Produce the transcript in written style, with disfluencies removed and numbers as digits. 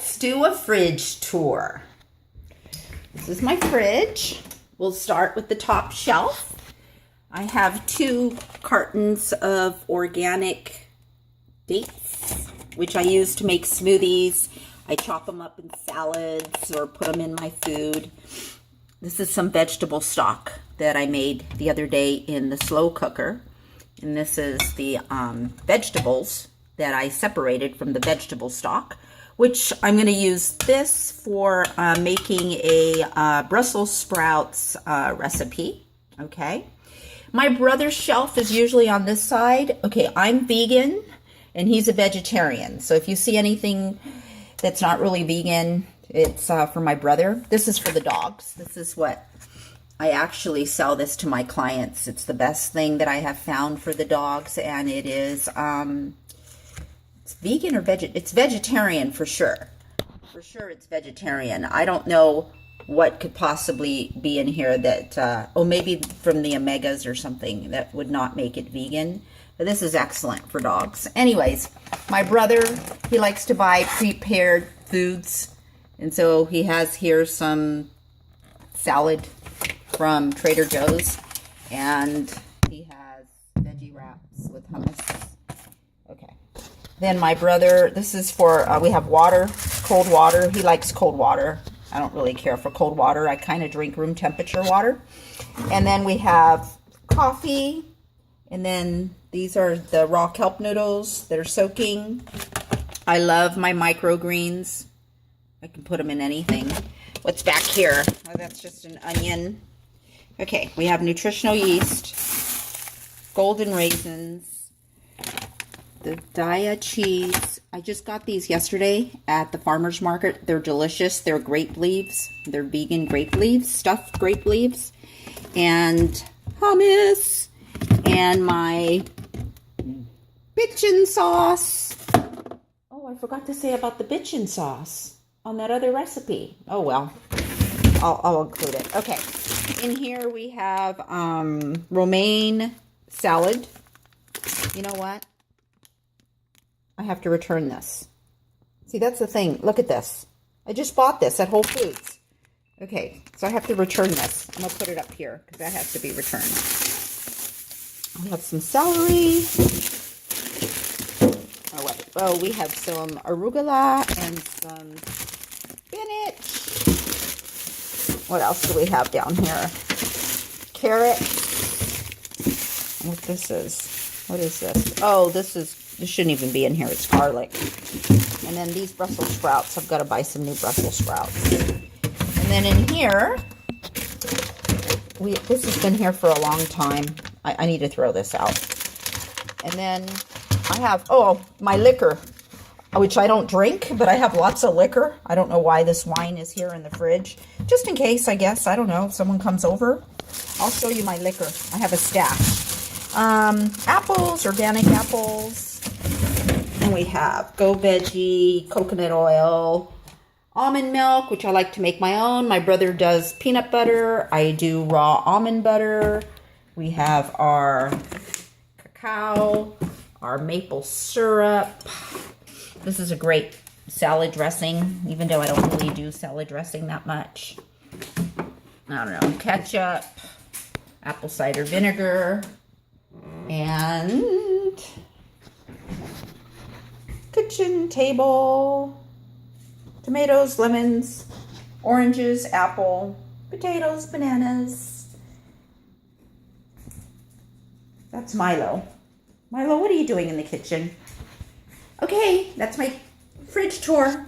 Let's do a fridge tour. This is my fridge. We'll start with the top shelf. I have 2 cartons of organic dates, which I use to make smoothies. I chop them up in salads or put them in my food. This is some vegetable stock that I made the other day in the slow cooker. And this is the vegetables that I separated from the vegetable stock, which I'm going to use this for making a Brussels sprouts recipe. Okay. My brother's shelf is usually on this side. Okay, I'm vegan and he's a vegetarian. So if you see anything that's not really vegan, it's for my brother. This is for the dogs. This is what I actually sell this to my clients. It's the best thing that I have found for the dogs, and it is it's vegan or it's vegetarian for sure. For sure it's vegetarian. I don't know what could possibly be in here that maybe from the omegas or something that would not make it vegan. But this is excellent for dogs. Anyways, my brother, he likes to buy prepared foods. And so he has here some salad from Trader Joe's, and he has veggie wraps with hummus. Okay. Then my brother, this is for, we have water, cold water. He likes cold water. I don't really care for cold water. I kind of drink room temperature water. And then we have coffee, and then these are the raw kelp noodles that are soaking. I love my microgreens. I can put them in anything. What's back here? Oh, that's just an onion. Okay, we have nutritional yeast, golden raisins, the Daya cheese. I just got these yesterday at the farmer's market. They're delicious. They're grape leaves. They're vegan grape leaves, stuffed grape leaves, and hummus, and my bitchin sauce. Oh, I forgot to say about the bitchin sauce on that other recipe. Oh, well, I'll include it. Okay. In here we have romaine salad. You know what? I have to return this. See, that's the thing. Look at this. I just bought this at Whole Foods. Okay, so I have to return this. I'm going to put it up here because that has to be returned. We have some celery. Oh, wait. Oh, we have some arugula and some spinach. What else do we have down here? Carrots. What this is? What is this? Oh, this shouldn't even be in here. It's garlic. And then these Brussels sprouts. I've got to buy some new Brussels sprouts. And then in here, this has been here for a long time. I need to throw this out. And then I have, my liquor, which I don't drink, but I have lots of liquor. I don't know why this wine is here in the fridge. Just in case, I guess. I don't know. If someone comes over, I'll show you my liquor. I have a stash. Apples, organic apples. And we have Go Veggie, coconut oil, almond milk, which I like to make my own. My brother does peanut butter. I do raw almond butter. We have our cacao, our maple syrup. This is a great salad dressing, even though I don't really do salad dressing that much. I don't know, ketchup, apple cider vinegar, and kitchen table, tomatoes, lemons, oranges, apple, potatoes, bananas. That's Milo. Milo, what are you doing in the kitchen? Okay, that's my fridge tour.